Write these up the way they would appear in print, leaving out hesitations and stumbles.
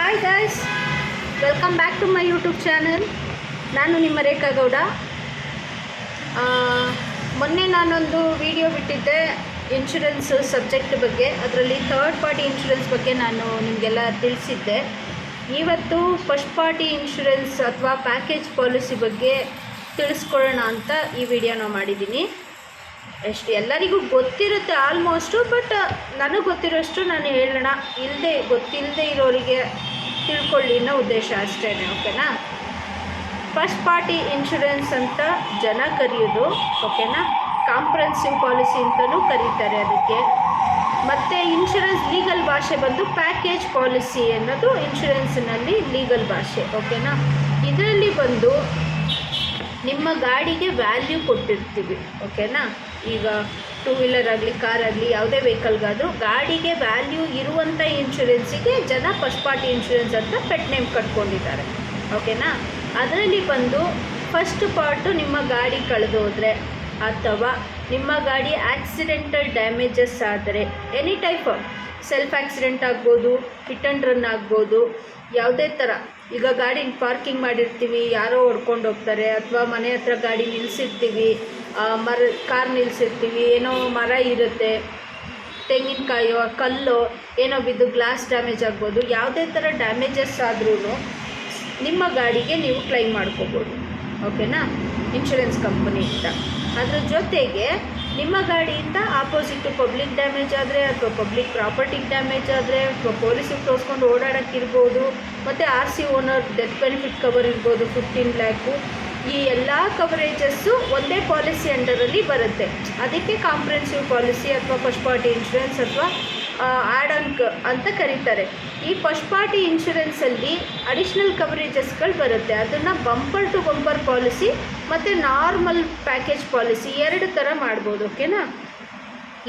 Hi guys, welcome back to my YouTube channel. ನಾನು ನಿಮ್ಮ ರೇಖಾ ಗೌಡ. ಮೊನ್ನೆ ನಾನೊಂದು ವಿಡಿಯೋ ಬಿಟ್ಟಿದ್ದೆ ಇನ್ಶೂರೆನ್ಸ್ ಸಬ್ಜೆಕ್ಟ್ ಬಗ್ಗೆ. ಅದರಲ್ಲಿ ಥರ್ಡ್ ಪಾರ್ಟಿ ಇನ್ಶೂರೆನ್ಸ್ ಬಗ್ಗೆ ನಾನು ನಿಮಗೆಲ್ಲ ತಿಳಿಸಿದ್ದೆ. ಇವತ್ತು ಫಸ್ಟ್ ಪಾರ್ಟಿ ಇನ್ಶೂರೆನ್ಸ್ ಅಥವಾ ಪ್ಯಾಕೇಜ್ ಪಾಲಿಸಿ ಬಗ್ಗೆ ತಿಳಿಸ್ಕೊಳ್ಳೋಣ ಅಂತ ಈ ವಿಡಿಯೋನ ಮಾಡಿದ್ದೀನಿ. ಎಲ್ಲರಿಗೂ ಗೊತ್ತಿರುತ್ತೆ ಆಲ್ಮೋಸ್ಟು, ಬಟ್ ನನಗೆ ಗೊತ್ತಿರೋಷ್ಟು ನಾನು ಹೇಳೋಣ, ಗೊತ್ತಿಲ್ಲದೆ ಇರೋರಿಗೆ ತಿಳ್ಕೊಳ್ಳಿ ಅನ್ನೋ ಉದ್ದೇಶ ಅಷ್ಟೇ. ಓಕೆನಾ? ಫಸ್ಟ್ ಪಾರ್ಟಿ ಇನ್ಶೂರೆನ್ಸ್ ಅಂತ ಜನ ಕರೆಯೋದು, ಓಕೆನಾ? ಕಾಂಪ್ರಹೆನ್ಸಿವ್ ಪಾಲಿಸಿ ಅಂತಲೂ ಕರೀತಾರೆ ಅದಕ್ಕೆ. ಮತ್ತು ಇನ್ಶೂರೆನ್ಸ್ ಲೀಗಲ್ ಭಾಷೆ ಬಂದು ಪ್ಯಾಕೇಜ್ ಪಾಲಿಸಿ ಅನ್ನೋದು ಇನ್ಶೂರೆನ್ಸ್ನಲ್ಲಿ ಲೀಗಲ್ ಭಾಷೆ. ಓಕೆನಾ? ಇದರಲ್ಲಿ ಬಂದು ನಿಮ್ಮ ಗಾಡಿಗೆ ವ್ಯಾಲ್ಯೂ ಕೊಟ್ಟಿರ್ತೀವಿ. ಓಕೆನಾ? ಈಗ ಟೂ ವೀಲರ್ ಆಗಲಿ, ಕಾರ್ ಆಗಲಿ, ಯಾವುದೇ ವೆಹಿಕಲ್ಗಾದರೂ ಗಾಡಿಗೆ ವ್ಯಾಲ್ಯೂ ಇರುವಂಥ ಇನ್ಶೂರೆನ್ಸಿಗೆ ಜನ ಫಸ್ಟ್ ಪಾರ್ಟಿ ಇನ್ಶೂರೆನ್ಸ್ ಅಂತ ಪೆಟ್ ನೇಮ್ ಕಟ್ಕೊಂಡಿದ್ದಾರೆ. ಓಕೆನಾ? ಅದರಲ್ಲಿ ಬಂದು ಫಸ್ಟ್ ಪಾರ್ಟು ನಿಮ್ಮ ಗಾಡಿ ಕಳೆದೋದ್ರೆ ಅಥವಾ ನಿಮ್ಮ ಗಾಡಿ ಆಕ್ಸಿಡೆಂಟಲ್ ಡ್ಯಾಮೇಜಸ್ ಆದರೆ, ಎನಿ ಟೈಪ್ ಸೆಲ್ಫ್ ಆಕ್ಸಿಡೆಂಟ್ ಆಗ್ಬೋದು, ಹಿಟ್ ಆ್ಯಂಡ್ ರನ್ ಆಗ್ಬೋದು, ಯಾವುದೇ ಥರ. ಈಗ ಗಾಡಿ ಪಾರ್ಕಿಂಗ್ ಮಾಡಿರ್ತೀವಿ, ಯಾರೋ ಹೊಡ್ಕೊಂಡು ಹೋಗ್ತಾರೆ, ಅಥವಾ ಮನೆ ಹತ್ರ ಗಾಡಿ ನಿಲ್ಲಿಸಿರ್ತೀವಿ, ಕಾರ್ ನಿಲ್ಲಿಸಿರ್ತೀವಿ, ಏನೋ ಮರ ಇರುತ್ತೆ, ತೆಂಗಿನಕಾಯೋ ಕಲ್ಲೋ ಏನೋ ಬಿದ್ದು ಗ್ಲಾಸ್ ಡ್ಯಾಮೇಜ್ ಆಗ್ಬೋದು. ಯಾವುದೇ ಥರ ಡ್ಯಾಮೇಜಸ್ ಆದ್ರೂ ನಿಮ್ಮ ಗಾಡಿಗೆ ನೀವು ಕ್ಲೈಮ್ ಮಾಡ್ಕೋಬೋದು. ಓಕೆನಾ? ಇನ್ಶೂರೆನ್ಸ್ ಕಂಪನಿಯಿಂದ. ಅದ್ರ ಜೊತೆಗೆ ನಿಮ್ಮ ಗಾಡಿಯಿಂದ ಆಪೋಸಿಟ್ಟು ಪಬ್ಲಿಕ್ ಡ್ಯಾಮೇಜ್ ಆದರೆ, ಅಥವಾ ಪಬ್ಲಿಕ್ ಪ್ರಾಪರ್ಟಿಗೆ ಡ್ಯಾಮೇಜ್ ಆದರೆ, ಅಥವಾ ಪೊಲೀಸಿಗೆ ತೋರಿಸ್ಕೊಂಡು ಓಡಾಡೋಕ್ಕಿರ್ಬೋದು, ಮತ್ತು RC owner death benefit cover ಇರ್ಬೋದು 15 ಲ್ಯಾಕು. ಈ ಎಲ್ಲ ಕವರೇಜಸ್ಸು ಒಂದೇ ಪಾಲಿಸಿ ಅಂಡರಲ್ಲಿ ಬರುತ್ತೆ. ಅದಕ್ಕೆ ಕಾಂಪ್ರಹೆನ್ಸಿವ್ ಪಾಲಿಸಿ ಅಥವಾ ಫಸ್ಟ್ ಪಾರ್ಟಿ ಇನ್ಶೂರೆನ್ಸ್ ಅಥವಾ ಆ್ಯಡ್ ಆನ್ ಅಂತ ಕರೀತಾರೆ. ಈ ಫಸ್ಟ್ ಪಾರ್ಟಿ ಇನ್ಶೂರೆನ್ಸಲ್ಲಿ ಅಡಿಷ್ನಲ್ ಕವರೇಜಸ್ಗಳು ಬರುತ್ತೆ. ಅದನ್ನು ಬಂಪರ್ ಟು ಬಂಪರ್ ಪಾಲಿಸಿ ಮತ್ತು ನಾರ್ಮಲ್ ಪ್ಯಾಕೇಜ್ ಪಾಲಿಸಿ ಎರಡು ಥರ ಮಾಡ್ಬೋದು. ಓಕೆನಾ?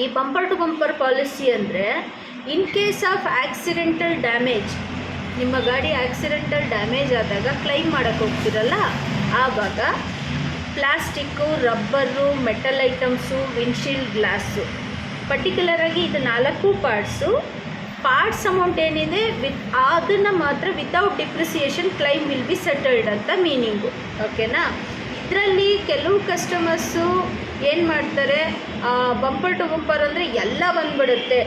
ಈ ಬಂಪರ್ ಟು ಬಂಪರ್ ಪಾಲಿಸಿ ಅಂದರೆ in case of accidental damage, ನಿಮ್ಮ ಗಾಡಿ ಆಕ್ಸಿಡೆಂಟಲ್ ಡ್ಯಾಮೇಜ್ ಆದಾಗ ಕ್ಲೈಮ್ ಮಾಡೋಕ್ಕೆ ಹೋಗ್ತಿರಲ್ಲ, ಆವಾಗ plastic, rubber, metal items, windshield glass, ಪರ್ಟಿಕ್ಯುಲರಾಗಿ ಇದು 4 ಪಾರ್ಟ್ಸ್ ಅಮೌಂಟ್ ಏನಿದೆ ಅದನ್ನು ಮಾತ್ರ without depreciation claim will be settled ಅಂತ ಮೀನಿಂಗು. ಓಕೆನಾ? ಇದರಲ್ಲಿ ಕೆಲವು ಕಸ್ಟಮರ್ಸು ಏನು ಮಾಡ್ತಾರೆ, ಬಂಪರ್ ಟು ಬಂಪರ್ ಅಂದರೆ ಎಲ್ಲ ಬಂದ್ಬಿಡುತ್ತೆ,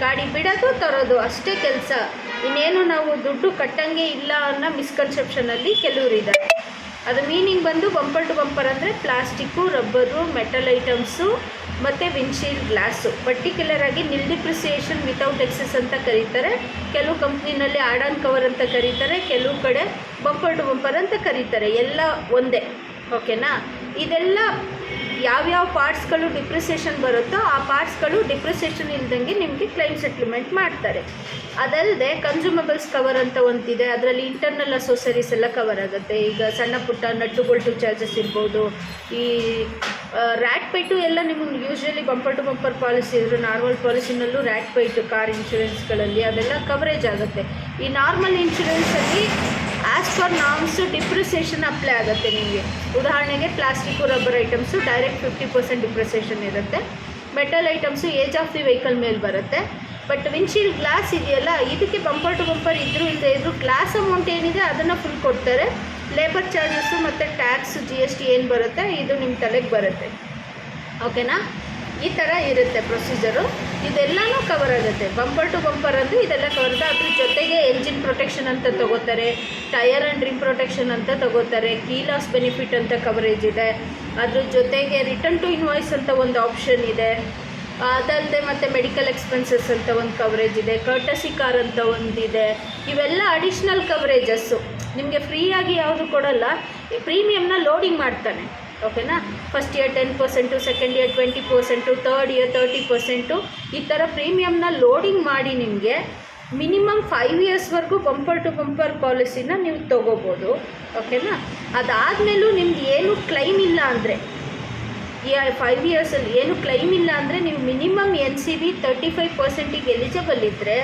ಗಾಡಿ ಬಿಡೋದು ತರೋದು ಅಷ್ಟೇ ಕೆಲಸ, ಇನ್ನೇನು ನಾವು ದುಡ್ಡು ಕಟ್ಟಂಗೆ ಇಲ್ಲ ಅನ್ನೋ ಮಿಸ್ಕನ್ಸೆಪ್ಷನಲ್ಲಿ ಕೆಲವರಿದ್ದಾರೆ. ಅದು ಮೀನಿಂಗ್ ಬಂದು ಬಂಪರ್ ಟು ಬಂಪರ್ ಅಂದರೆ ಪ್ಲಾಸ್ಟಿಕ್ಕು, ರಬ್ಬರು, ಮೆಟಲ್ ಐಟಮ್ಸು ಮತ್ತು ವಿಂಡ್ಶೀಲ್ಡ್ ಗ್ಲಾಸು. ಪರ್ಟಿಕ್ಯುಲರಾಗಿ ನಿಲ್ ಡಿಪ್ರಿಸಿಯೇಷನ್ ವಿತೌಟ್ ಎಕ್ಸೆಸ್ ಅಂತ ಕರೀತಾರೆ. ಕೆಲವು ಕಂಪ್ನಿನಲ್ಲಿ ಆ್ಯಡ್ ಆನ್ ಕವರ್ ಅಂತ ಕರೀತಾರೆ, ಕೆಲವು ಕಡೆ ಬಂಪರ್ ಟು ಬಂಪರ್ ಅಂತ ಕರೀತಾರೆ. ಎಲ್ಲ ಒಂದೇ. ಓಕೆನಾ? ಇದೆಲ್ಲ ಯಾವ್ಯಾವ ಪಾರ್ಟ್ಸ್ಗಳು ಡಿಪ್ರಿಸಿಯೇಷನ್ ಬರುತ್ತೋ ಆ ಪಾರ್ಟ್ಸ್ಗಳು ಡಿಪ್ರಿಸಿಯೇಷನ್ ಇಲ್ದಂಗೆ ನಿಮಗೆ ಕ್ಲೈಮ್ ಸೆಟ್ಲ್ಮೆಂಟ್ ಮಾಡ್ತಾರೆ. ಅದಲ್ಲದೆ ಕನ್ಸ್ಯೂಮಬಲ್ಸ್ ಕವರ್ ಅಂತ ಒಂದಿದೆ, ಅದರಲ್ಲಿ ಇಂಟರ್ನಲ್ ಅಸೋಸರೀಸ್ ಎಲ್ಲ ಕವರ್ ಆಗುತ್ತೆ. ಈಗ ಸಣ್ಣ ಪುಟ್ಟ ನಟ್ಟು ಬೋಲ್ಟು ಚಾರ್ಜಸ್ ಇರ್ಬೋದು, ಈ ರ್ಯಾಟ್ ಪೈಟು ಎಲ್ಲ ನಿಮಗೆ usually bumper to bumper policy ಇದ್ದರೂ ನಾರ್ಮಲ್ ಪಾಲಿಸಿನಲ್ಲೂ ರ್ಯಾಟ್ ಪೈಟು ಕಾರ್ ಇನ್ಶೂರೆನ್ಸ್ಗಳಲ್ಲಿ ಅದೆಲ್ಲ ಕವರೇಜ್ ಆಗುತ್ತೆ. ಈ ನಾರ್ಮಲ್ ಇನ್ಶೂರೆನ್ಸಲ್ಲಿ as per norms depreciation apply ಆಗುತ್ತೆ ನಿಮಗೆ. ಉದಾಹರಣೆಗೆ plastic, rubber items direct 50% depreciation ಇರುತ್ತೆ. Metal items age of the vehicle ಮೇಲೆ ಬರುತ್ತೆ. ಬಟ್ ವಿಂಡ್ಶೀಲ್ಡ್ ಗ್ಲಾಸ್ ಇದೆಯಲ್ಲ, ಇದಕ್ಕೆ ಬಂಪರ್ ಟು ಬಂಪರ್ ಇದ್ದರೂ ಇಲ್ಲದೆ ಇದ್ದರೂ ಗ್ಲಾಸ್ ಅಮೌಂಟ್ ಏನಿದೆ ಅದನ್ನು ಫುಲ್ ಕೊಡ್ತಾರೆ. ಲೇಬರ್ ಚಾರ್ಜಸ್ಸು ಮತ್ತು ಟ್ಯಾಕ್ಸ್, GST ಏನು ಬರುತ್ತೆ ಇದು ನಿಮ್ಮ ತಲೆಗೆ ಬರುತ್ತೆ. ಓಕೆನಾ? ಈ ಥರ ಇರುತ್ತೆ ಪ್ರೊಸೀಜರು. ಇದೆಲ್ಲನೂ ಕವರ್ ಆಗುತ್ತೆ. ಬಂಪರ್ ಟು ಬಂಪರ್ ಅಂದರೆ ಇದೆಲ್ಲ ಕವರ್ ಆಗುತ್ತೆ. ಅದ್ರ ಜೊತೆಗೆ ಎಂಜಿನ್ ಪ್ರೊಟೆಕ್ಷನ್ ಅಂತ ತೊಗೋತಾರೆ, ಟೈರ್ ಆ್ಯಂಡ್ ರಿಮ್ ಪ್ರೊಟೆಕ್ಷನ್ ಅಂತ ತೊಗೋತಾರೆ, ಕೀ ಲಾಸ್ ಬೆನಿಫಿಟ್ ಅಂತ ಕವರೇಜ್ ಇದೆ. ಅದ್ರ ಜೊತೆಗೆ ರಿಟರ್ನ್ ಟು ಇನ್ವಾಯ್ಸ್ ಅಂತ ಒಂದು ಆಪ್ಷನ್ ಇದೆ. ಅದಲ್ಲದೆ ಮತ್ತು ಮೆಡಿಕಲ್ ಎಕ್ಸ್ಪೆನ್ಸಸ್ ಅಂತ ಒಂದು ಕವರೇಜ್ ಇದೆ, ಕರ್ಟಸಿ ಕಾರ್ ಅಂತ ಒಂದಿದೆ. ಇವೆಲ್ಲ ಅಡಿಷ್ನಲ್ ಕವರೇಜಸ್ಸು. ನಿಮಗೆ ಫ್ರೀಯಾಗಿ ಯಾವುದು ಕೊಡೋಲ್ಲ. ಈ ಪ್ರೀಮಿಯಮ್ನ ಲೋಡಿಂಗ್ ಮಾಡ್ತಾನೆ. ಓಕೆನಾ? First year 10%, second year 20%, third year 30%, ಈ ಥರ ಪ್ರೀಮಿಯಮ್ನ ಲೋಡಿಂಗ್ ಮಾಡಿ ನಿಮಗೆ ಮಿನಿಮಮ್ 5 ಇಯರ್ಸ್ವರೆಗೂ ಬಂಪರ್ ಟು ಬಂಪರ್ ಪಾಲಿಸಿನ ನೀವು ತೊಗೋಬೋದು. ಓಕೆನಾ? ಅದಾದಮೇಲೂ ನಿಮ್ಗೆ ಏನು ಕ್ಲೈಮ್ ಇಲ್ಲ ಅಂದರೆ, ಈ 5 ಇಯರ್ಸಲ್ಲಿ ಏನು ಕ್ಲೈಮ್ ಇಲ್ಲ ಅಂದರೆ ನೀವು ಮಿನಿಮಮ್ NCV 35%ಗೆ ಎಲಿಜಿಬಲ್ ಇದ್ದರೆ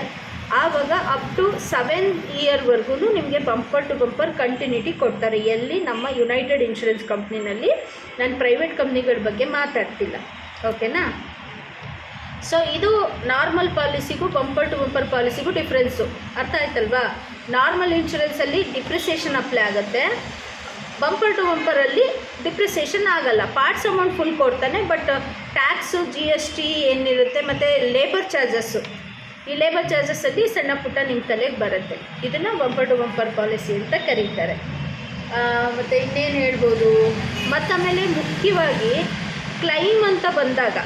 ಆವಾಗ ಅಪ್ ಟು 7 ಇಯರ್ವರೆಗೂ ನಿಮಗೆ ಬಂಪರ್ ಟು ಬಂಪರ್ ಕಂಟಿನ್ಯೂಟಿ ಕೊಡ್ತಾರೆ. ಎಲ್ಲಿ? ನಮ್ಮ ಯುನೈಟೆಡ್ ಇನ್ಶೂರೆನ್ಸ್ ಕಂಪ್ನಿನಲ್ಲಿ. ನಾನು ಪ್ರೈವೇಟ್ ಕಂಪ್ನಿಗಳ ಬಗ್ಗೆ ಮಾತಾಡ್ತಿಲ್ಲ. ಓಕೆನಾ? ಸೊ ಇದು ನಾರ್ಮಲ್ ಪಾಲಿಸಿಗೂ ಬಂಪರ್ ಟು ಬಂಪರ್ ಪಾಲಿಸಿಗೂ ಡಿಫ್ರೆನ್ಸು, ಅರ್ಥ ಆಯ್ತಲ್ವಾ? ನಾರ್ಮಲ್ ಇನ್ಶೂರೆನ್ಸಲ್ಲಿ ಡಿಪ್ರಿಸಿಯೇಷನ್ ಅಪ್ಲೈ ಆಗುತ್ತೆ, ಬಂಪರ್ ಟು ಬಂಪರಲ್ಲಿ ಡಿಪ್ರಿಸಿಯೇಷನ್ ಆಗಲ್ಲ. ಪಾರ್ಟ್ಸ್ ಅಮೌಂಟ್ ಫುಲ್ ಕೊಡ್ತಾನೆ, ಬಟ್ ಟ್ಯಾಕ್ಸು GST ಏನಿರುತ್ತೆ ಮತ್ತು ಲೇಬರ್ ಚಾರ್ಜಸ್ಸು, ಈ ಲೇಬರ್ ಚಾರ್ಜಸ್ಸಲ್ಲಿ ಸಣ್ಣ ಪುಟ್ಟ ನಿಮ್ಮ ತಲೆಗೆ ಬರುತ್ತೆ. ಇದನ್ನು ಬಂಪರ್ ಟು ಬಂಪರ್ ಪಾಲಿಸಿ ಅಂತ ಕರೀತಾರೆ. ಮತ್ತು ಇನ್ನೇನು ಹೇಳ್ಬೋದು, ಮತ್ತು ಆಮೇಲೆ ಮುಖ್ಯವಾಗಿ ಕ್ಲೈಮ್ ಅಂತ ಬಂದಾಗ,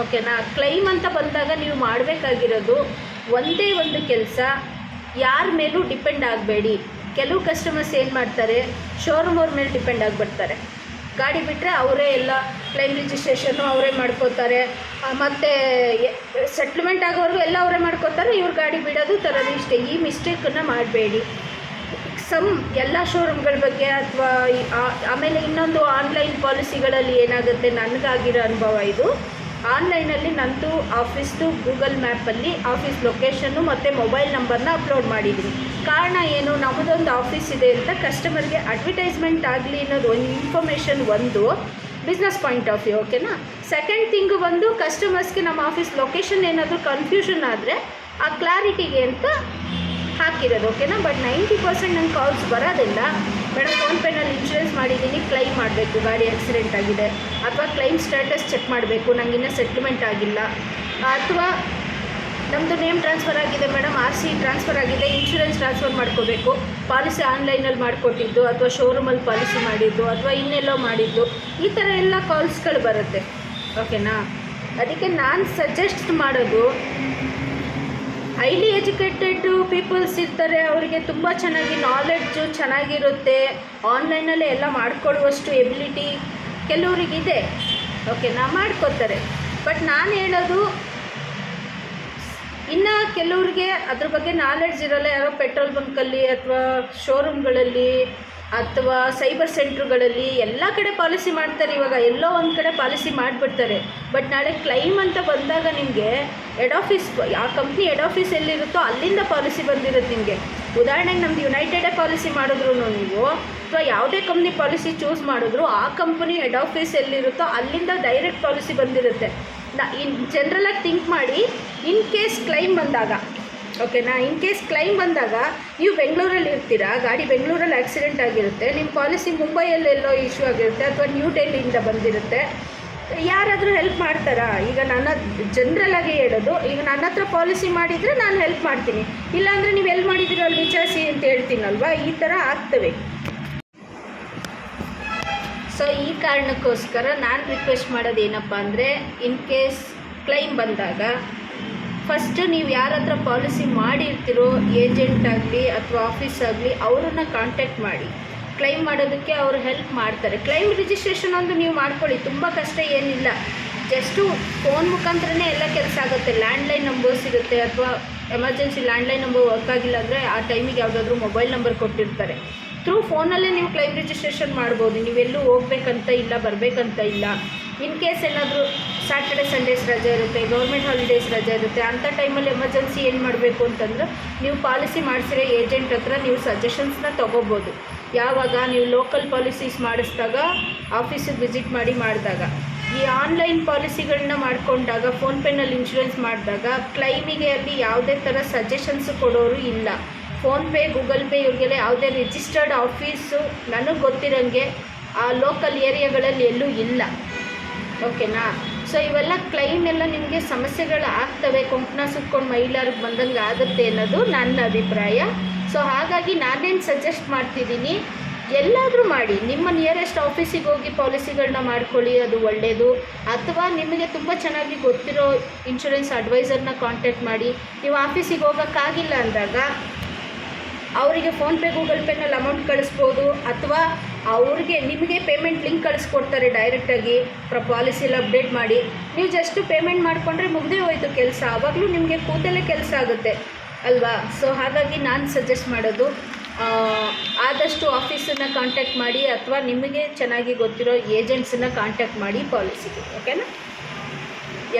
ಓಕೆನಾ, ಕ್ಲೈಮ್ ಅಂತ ಬಂದಾಗ ನೀವು ಮಾಡಬೇಕಾಗಿರೋದು ಒಂದೇ ಒಂದು ಕೆಲಸ, ಯಾರ ಮೇಲೂ ಡಿಪೆಂಡ್ ಆಗಬೇಡಿ. ಕೆಲವು ಕಸ್ಟಮರ್ಸ್ ಏನು ಮಾಡ್ತಾರೆ, ಶೋರೂಮ್ ಅವ್ರ ಮೇಲೆ ಡಿಪೆಂಡ್ ಆಗಿಬಿಡ್ತಾರೆ. ಗಾಡಿ ಬಿಟ್ಟರೆ ಅವರೇ ಎಲ್ಲ ಕ್ಲೈಮ್ ರಿಜಿಸ್ಟ್ರೇಷನ್ನು ಅವರೇ ಮಾಡ್ಕೋತಾರೆ, ಮತ್ತು ಸೆಟ್ಲ್ಮೆಂಟ್ ಆಗೋವರೆಗೂ ಎಲ್ಲ ಅವರೇ ಮಾಡ್ಕೋತಾರೆ, ಇವ್ರು ಗಾಡಿ ಬಿಡೋದು ತರೋದು ಇಷ್ಟೇ. ಈ ಮಿಸ್ಟೇಕನ್ನು ಮಾಡಬೇಡಿ. ಎಲ್ಲ ಶೋರೂಮ್ಗಳ ಬಗ್ಗೆ ಅಥವಾ ಆಮೇಲೆ ಇನ್ನೊಂದು ಆನ್ಲೈನ್ ಪಾಲಿಸಿಗಳಲ್ಲಿ ಏನಾಗುತ್ತೆ, ನನಗಾಗಿರೋ ಅನುಭವ ಇದು. ಆನ್ಲೈನಲ್ಲಿ ನಂದು ಆಫೀಸ್ದು ಗೂಗಲ್ ಮ್ಯಾಪಲ್ಲಿ ಆಫೀಸ್ ಲೊಕೇಶನ್ನು ಮತ್ತು ಮೊಬೈಲ್ ನಂಬರ್ನ ಅಪ್ಲೋಡ್ ಮಾಡಿದ್ದೀನಿ. ಕಾರಣ ಏನು, ನಮ್ಮದೊಂದು ಆಫೀಸ್ ಇದೆ ಅಂತ ಕಸ್ಟಮರ್ಗೆ ಅಡ್ವರ್ಟೈಸ್ಮೆಂಟ್ ಆಗಲಿ ಅನ್ನೋದು ಒಂದು ಇನ್ಫಾರ್ಮೇಷನ್, ಒಂದು ಬಿಸ್ನೆಸ್ ಪಾಯಿಂಟ್ ಆಫ್ ವ್ಯೂ, ಓಕೆನಾ. ಸೆಕೆಂಡ್ ಥಿಂಗು ಬಂದು ಕಸ್ಟಮರ್ಸ್ಗೆ ನಮ್ಮ ಆಫೀಸ್ ಲೊಕೇಶನ್ ಏನಾದರೂ ಕನ್ಫ್ಯೂಷನ್ ಆದರೆ ಆ ಕ್ಲಾರಿಟಿಗೆ ಅಂತ ಹಾಕಿರೋದು, ಓಕೆನಾ. ಬಟ್ 90% ನಂಗೆ ಕಾಲ್ಸ್ ಬರೋದಿಲ್ಲ, ಮೇಡಮ್ ಫೋನ್ಪೇನಲ್ಲಿ ಇನ್ಶೂರೆನ್ಸ್ ಮಾಡಿದ್ದೀನಿ, ಕ್ಲೈಮ್ ಮಾಡಬೇಕು, ಗಾಡಿ ಆಕ್ಸಿಡೆಂಟ್ ಆಗಿದೆ, ಅಥವಾ ಕ್ಲೈಮ್ ಸ್ಟೇಟಸ್ ಚೆಕ್ ಮಾಡಬೇಕು, ನನಗಿನ್ನೂ ಸೆಟ್ಲ್ಮೆಂಟ್ ಆಗಿಲ್ಲ, ಅಥವಾ ನಮ್ಮದು ನೇಮ್ ಟ್ರಾನ್ಸ್ಫರ್ ಆಗಿದೆ ಮೇಡಮ್, RC ಟ್ರಾನ್ಸ್ಫರ್ ಆಗಿದೆ, ಇನ್ಶೂರೆನ್ಸ್ ಟ್ರಾನ್ಸ್ಫರ್ ಮಾಡ್ಕೋಬೇಕು, ಪಾಲಿಸಿ ಆನ್ಲೈನಲ್ಲಿ ಮಾಡಿಕೊಟ್ಟಿದ್ದು, ಅಥವಾ ಶೋರೂಮಲ್ಲಿ ಪಾಲಿಸಿ ಮಾಡಿದ್ದು, ಅಥವಾ ಇನ್ನೆಲ್ಲೋ ಮಾಡಿದ್ದು, ಈ ಥರ ಎಲ್ಲ ಕಾಲ್ಸ್ಗಳು ಬರುತ್ತೆ, ಓಕೆನಾ. ಅದಕ್ಕೆ ನಾನು ಸಜೆಸ್ಟ್ ಮಾಡೋದು, ಹೈಲಿ ಎಜುಕೇಟೆಡ್ ಪೀಪಲ್ಸ್ ಇರ್ತಾರೆ, ಅವರಿಗೆ ತುಂಬ ಚೆನ್ನಾಗಿ ನಾಲೆಡ್ಜು ಚೆನ್ನಾಗಿರುತ್ತೆ, ಆನ್ಲೈನಲ್ಲೇ ಎಲ್ಲ ಮಾಡಿಕೊಡುವಷ್ಟು ಎಬಿಲಿಟಿ ಕೆಲವರಿಗಿದೆ, ಓಕೆನಾ, ಮಾಡ್ಕೋತಾರೆ. ಬಟ್ ನಾನು ಹೇಳೋದು, ಇನ್ನು ಕೆಲವ್ರಿಗೆ ಅದ್ರ ಬಗ್ಗೆ ನಾಲೆಡ್ಜ್ ಇರೋಲ್ಲ, ಯಾರೋ ಪೆಟ್ರೋಲ್ ಬಂಕಲ್ಲಿ ಅಥವಾ ಶೋರೂಮ್ಗಳಲ್ಲಿ ಅಥವಾ ಸೈಬರ್ ಸೆಂಟ್ರುಗಳಲ್ಲಿ ಎಲ್ಲ ಕಡೆ ಪಾಲಿಸಿ ಮಾಡ್ತಾರೆ. ಇವಾಗ ಎಲ್ಲೋ ಒಂದು ಕಡೆ ಪಾಲಿಸಿ ಮಾಡಿಬಿಡ್ತಾರೆ. ಬಟ್ ನಾಳೆ ಕ್ಲೈಮ್ ಅಂತ ಬಂದಾಗ ನಿಮಗೆ ಹೆಡ್ ಆಫೀಸ್, ಆ ಕಂಪ್ನಿ ಹೆಡ್ ಆಫೀಸ್ ಎಲ್ಲಿರುತ್ತೋ ಅಲ್ಲಿಂದ ಪಾಲಿಸಿ ಬಂದಿರುತ್ತೆ ನಿಮಗೆ. ಉದಾಹರಣೆಗೆ ನಮ್ಮದು ಯುನೈಟೆಡೇ ಪಾಲಿಸಿ ಮಾಡಿದ್ರು ನೀವು, ಅಥವಾ ಯಾವುದೇ ಕಂಪ್ನಿ ಪಾಲಿಸಿ ಚೂಸ್ ಮಾಡಿದ್ರು, ಆ ಕಂಪ್ನಿ ಹೆಡ್ ಆಫೀಸ್ ಎಲ್ಲಿರುತ್ತೋ ಅಲ್ಲಿಂದ ಡೈರೆಕ್ಟ್ ಪಾಲಿಸಿ ಬಂದಿರುತ್ತೆ. ಜನರಲಾಗಿ ಥಿಂಕ್ ಮಾಡಿ, ಇನ್ ಕೇಸ್ ಕ್ಲೈಮ್ ಬಂದಾಗ, ಓಕೆನಾ, ಇನ್ ಕೇಸ್ ಕ್ಲೈಮ್ ಬಂದಾಗ ನೀವು ಬೆಂಗಳೂರಲ್ಲಿ ಇರ್ತೀರಾ, ಗಾಡಿ ಬೆಂಗಳೂರಲ್ಲಿ ಆಕ್ಸಿಡೆಂಟ್ ಆಗಿರುತ್ತೆ, ನಿಮ್ಮ ಪಾಲಿಸಿ ಮುಂಬೈಯಲ್ಲೆಲ್ಲೋ ಇಶ್ಯೂ ಆಗಿರುತ್ತೆ, ಅಥವಾ ನ್ಯೂ ಡೆಲ್ಲಿಯಿಂದ ಬಂದಿರುತ್ತೆ, ಯಾರಾದರೂ ಹೆಲ್ಪ್ ಮಾಡ್ತಾರಾ? ಈಗ ನನ್ನ ಜನರಲಾಗಿ ಹೇಳೋದು, ಈಗ ನನ್ನ ಹತ್ರ ಪಾಲಿಸಿ ಮಾಡಿದರೆ ನಾನು ಹೆಲ್ಪ್ ಮಾಡ್ತೀನಿ, ಇಲ್ಲಾಂದರೆ ನೀವು ಎಲ್ಲಿ ಮಾಡಿದ್ದೀರೋ ಅಲ್ಲಿ ವಿಚಾರಿಸಿ ಅಂತ ಹೇಳ್ತೀನಲ್ವಾ, ಈ ಥರ ಆಗ್ತವೆ. ಸೊ ಈ ಕಾರಣಕ್ಕೋಸ್ಕರ ನಾನು ರಿಕ್ವೆಸ್ಟ್ ಮಾಡೋದು ಏನಪ್ಪ ಅಂದರೆ, ಇನ್ ಕೇಸ್ ಕ್ಲೈಮ್ ಬಂದಾಗ ಫಸ್ಟು ನೀವು ಯಾರ ಹತ್ರ ಪಾಲಿಸಿ ಮಾಡಿರ್ತೀರೋ, ಏಜೆಂಟ್ ಆಗಲಿ ಅಥವಾ ಆಫೀಸ್ ಆಗಲಿ, ಅವರನ್ನು ಕಾಂಟ್ಯಾಕ್ಟ್ ಮಾಡಿ. ಕ್ಲೈಮ್ ಮಾಡೋದಕ್ಕೆ ಅವರು ಹೆಲ್ಪ್ ಮಾಡ್ತಾರೆ. ಕ್ಲೈಮ್ ರಿಜಿಸ್ಟ್ರೇಷನ್ ಒಂದು ನೀವು ಮಾಡ್ಕೊಳ್ಳಿ, ತುಂಬ ಕಷ್ಟ ಏನಿಲ್ಲ, ಜಸ್ಟು ಫೋನ್ ಮುಖಾಂತರನೇ ಎಲ್ಲ ಕೆಲಸ ಆಗುತ್ತೆ. ಲ್ಯಾಂಡ್ಲೈನ್ ನಂಬರ್ಸ್ ಇರುತ್ತೆ, ಅಥವಾ ಎಮರ್ಜೆನ್ಸಿ ಲ್ಯಾಂಡ್ಲೈನ್ ನಂಬರ್ ವರ್ಕ್ ಆಗಿಲ್ಲ ಅಂದರೆ ಆ ಟೈಮಿಗೆ ಯಾವುದಾದ್ರೂ ಮೊಬೈಲ್ ನಂಬರ್ ಕೊಟ್ಟಿರ್ತಾರೆ, ಥ್ರೂ ಫೋನಲ್ಲೇ ನೀವು ಕ್ಲೈಮ್ ರಿಜಿಸ್ಟ್ರೇಷನ್ ಮಾಡ್ಬೋದು. ನೀವೆಲ್ಲೂ ಹೋಗ್ಬೇಕಂತ ಇಲ್ಲ, ಬರಬೇಕಂತ ಇಲ್ಲ. ಇನ್ ಕೇಸ್ ಏನಾದರೂ ಸ್ಯಾಟರ್ಡೆ ಸಂಡೇಸ್ ರಜೆ ಇರುತ್ತೆ, ಗೌರ್ಮೆಂಟ್ ಹಾಲಿಡೇಸ್ ರಜೆ ಇರುತ್ತೆ, ಅಂಥ ಟೈಮಲ್ಲಿ ಎಮರ್ಜೆನ್ಸಿ ಏನು ಮಾಡಬೇಕು ಅಂತಂದ್ರೆ, ನೀವು ಪಾಲಿಸಿ ಮಾಡಿಸಿರೋ ಏಜೆಂಟ್ ಹತ್ರ ನೀವು ಸಜೆಷನ್ಸ್ನ ತೊಗೋಬೋದು. ಯಾವಾಗ ನೀವು ಲೋಕಲ್ ಪಾಲಿಸೀಸ್ ಮಾಡಿಸಿದಾಗ, ಆಫೀಸಿಗೆ ವಿಸಿಟ್ ಮಾಡಿದಾಗ, ಈ ಆನ್ಲೈನ್ ಪಾಲಿಸಿಗಳನ್ನ ಮಾಡಿಕೊಂಡಾಗ, ಫೋನ್ಪೇನಲ್ಲಿ ಇನ್ಶೂರೆನ್ಸ್ ಮಾಡಿದಾಗ ಕ್ಲೈಮಿಗೆ ಅಲ್ಲಿ ಯಾವುದೇ ಥರ ಸಜೆಷನ್ಸು ಕೊಡೋರು ಇಲ್ಲ. ಫೋನ್ಪೇ, ಗೂಗಲ್ ಪೇ ಇವ್ರಿಗೆಲ್ಲ ಯಾವುದೇ ರಿಜಿಸ್ಟರ್ಡ್ ಆಫೀಸು ನನಗೆ ಗೊತ್ತಿರೋಂಗೆ ಆ ಲೋಕಲ್ ಏರಿಯಾಗಳಲ್ಲಿ ಎಲ್ಲೂ ಇಲ್ಲ, ಓಕೆನಾ. ಸೊ ಇವೆಲ್ಲ ಕ್ಲೈಮ್ ಎಲ್ಲ ನಿಮಗೆ ಸಮಸ್ಯೆಗಳು ಆಗ್ತವೆ, ಕೊಂಕಣ ಸುತ್ಕೊಂಡು ಮಹಿಳೆಯರಿಗೆ ಬಂದಂಗೆ ಆಗುತ್ತೆ ಅನ್ನೋದು ನನ್ನ ಅಭಿಪ್ರಾಯ. ಸೊ ಹಾಗಾಗಿ ನಾನೇನು ಸಜೆಸ್ಟ್ ಮಾಡ್ತಿದ್ದೀನಿ, ಎಲ್ಲಾದರೂ ಮಾಡಿ, ನಿಮ್ಮ ನಿಯರೆಸ್ಟ್ ಆಫೀಸಿಗೆ ಹೋಗಿ ಪಾಲಿಸಿಗಳನ್ನ ಮಾಡ್ಕೊಳ್ಳಿ, ಅದು ಒಳ್ಳೆಯದು. ಅಥವಾ ನಿಮಗೆ ತುಂಬ ಚೆನ್ನಾಗಿ ಗೊತ್ತಿರೋ ಇನ್ಶೂರೆನ್ಸ್ ಅಡ್ವೈಸರ್ನ ಕಾಂಟ್ಯಾಕ್ಟ್ ಮಾಡಿ. ನೀವು ಆಫೀಸಿಗೆ ಹೋಗೋಕ್ಕಾಗಿಲ್ಲ ಅಂದಾಗ ಅವರಿಗೆ ಫೋನ್ಪೇ, ಗೂಗಲ್ ಪೇನಲ್ಲಿ ಅಮೌಂಟ್ ಕಳಿಸ್ಬೋದು, ಅಥವಾ ಅವ್ರಿಗೆ ನಿಮಗೆ ಪೇಮೆಂಟ್ ಲಿಂಕ್ ಕಳಿಸ್ಕೊಡ್ತಾರೆ ಡೈರೆಕ್ಟಾಗಿ. ಪಾಲಿಸಿ ಎಲ್ಲ ಅಪ್ಡೇಟ್ ಮಾಡಿ ನೀವು ಜಸ್ಟ್ ಪೇಮೆಂಟ್ ಮಾಡಿಕೊಂಡ್ರೆ ಮುಗಿದೇ ಹೋಯ್ತು ಕೆಲಸ. ಆವಾಗಲೂ ನಿಮಗೆ ಕೂತಲ್ಲೇ ಕೆಲಸ ಆಗುತ್ತೆ ಅಲ್ವಾ. ಸೊ ಹಾಗಾಗಿ ನಾನು ಸಜೆಸ್ಟ್ ಮಾಡೋದು, ಆದಷ್ಟು ಆಫೀಸನ್ನು ಕಾಂಟ್ಯಾಕ್ಟ್ ಮಾಡಿ, ಅಥವಾ ನಿಮಗೆ ಚೆನ್ನಾಗಿ ಗೊತ್ತಿರೋ ಏಜೆಂಟ್ಸನ್ನು ಕಾಂಟ್ಯಾಕ್ಟ್ ಮಾಡಿ ಪಾಲಿಸಿಗೆ, ಓಕೆನಾ.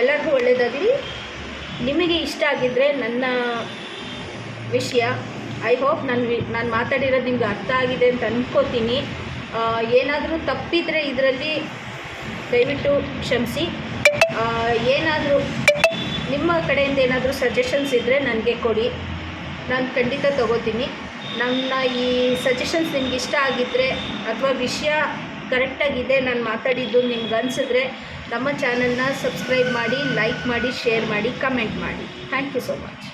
ಎಲ್ಲರಿಗೂ ಒಳ್ಳೆಯದಾಗಲಿ. ನಿಮಗೆ ಇಷ್ಟ ಆಗಿದ್ದರೆ ನನ್ನ ವಿಷಯ, ಐ ಹೋಪ್ ನಾನು ಮಾತಾಡಿರೋದು ನಿಮ್ಗೆ ಅರ್ಥ ಆಗಿದೆ ಅಂತ ಅಂದ್ಕೋತೀನಿ. ಏನಾದರೂ ತಪ್ಪಿದರೆ ಇದರಲ್ಲಿ ದಯವಿಟ್ಟು ಕ್ಷಮಿಸಿ. ಏನಾದರೂ ನಿಮ್ಮ ಕಡೆಯಿಂದ ಏನಾದರೂ ಸಜೆಷನ್ಸ್ ಇದ್ದರೆ ನನಗೆ ಕೊಡಿ, ನಾನು ಖಂಡಿತ ತಗೋತೀನಿ. ನನ್ನ ಈ ಸಜೆಷನ್ಸ್ ನಿಮ್ಗೆ ಇಷ್ಟ ಆಗಿದ್ದರೆ ಅಥವಾ ವಿಷಯ ಕರೆಕ್ಟಾಗಿದೆ ನಾನು ಮಾತಾಡಿದ್ದು ನಿಮ್ಗೆ ಅನಿಸಿದ್ರೆ ನಮ್ಮ ಚಾನಲ್ನ ಸಬ್ಸ್ಕ್ರೈಬ್ ಮಾಡಿ, ಲೈಕ್ ಮಾಡಿ, ಶೇರ್ ಮಾಡಿ, ಕಮೆಂಟ್ ಮಾಡಿ. Thank you so much.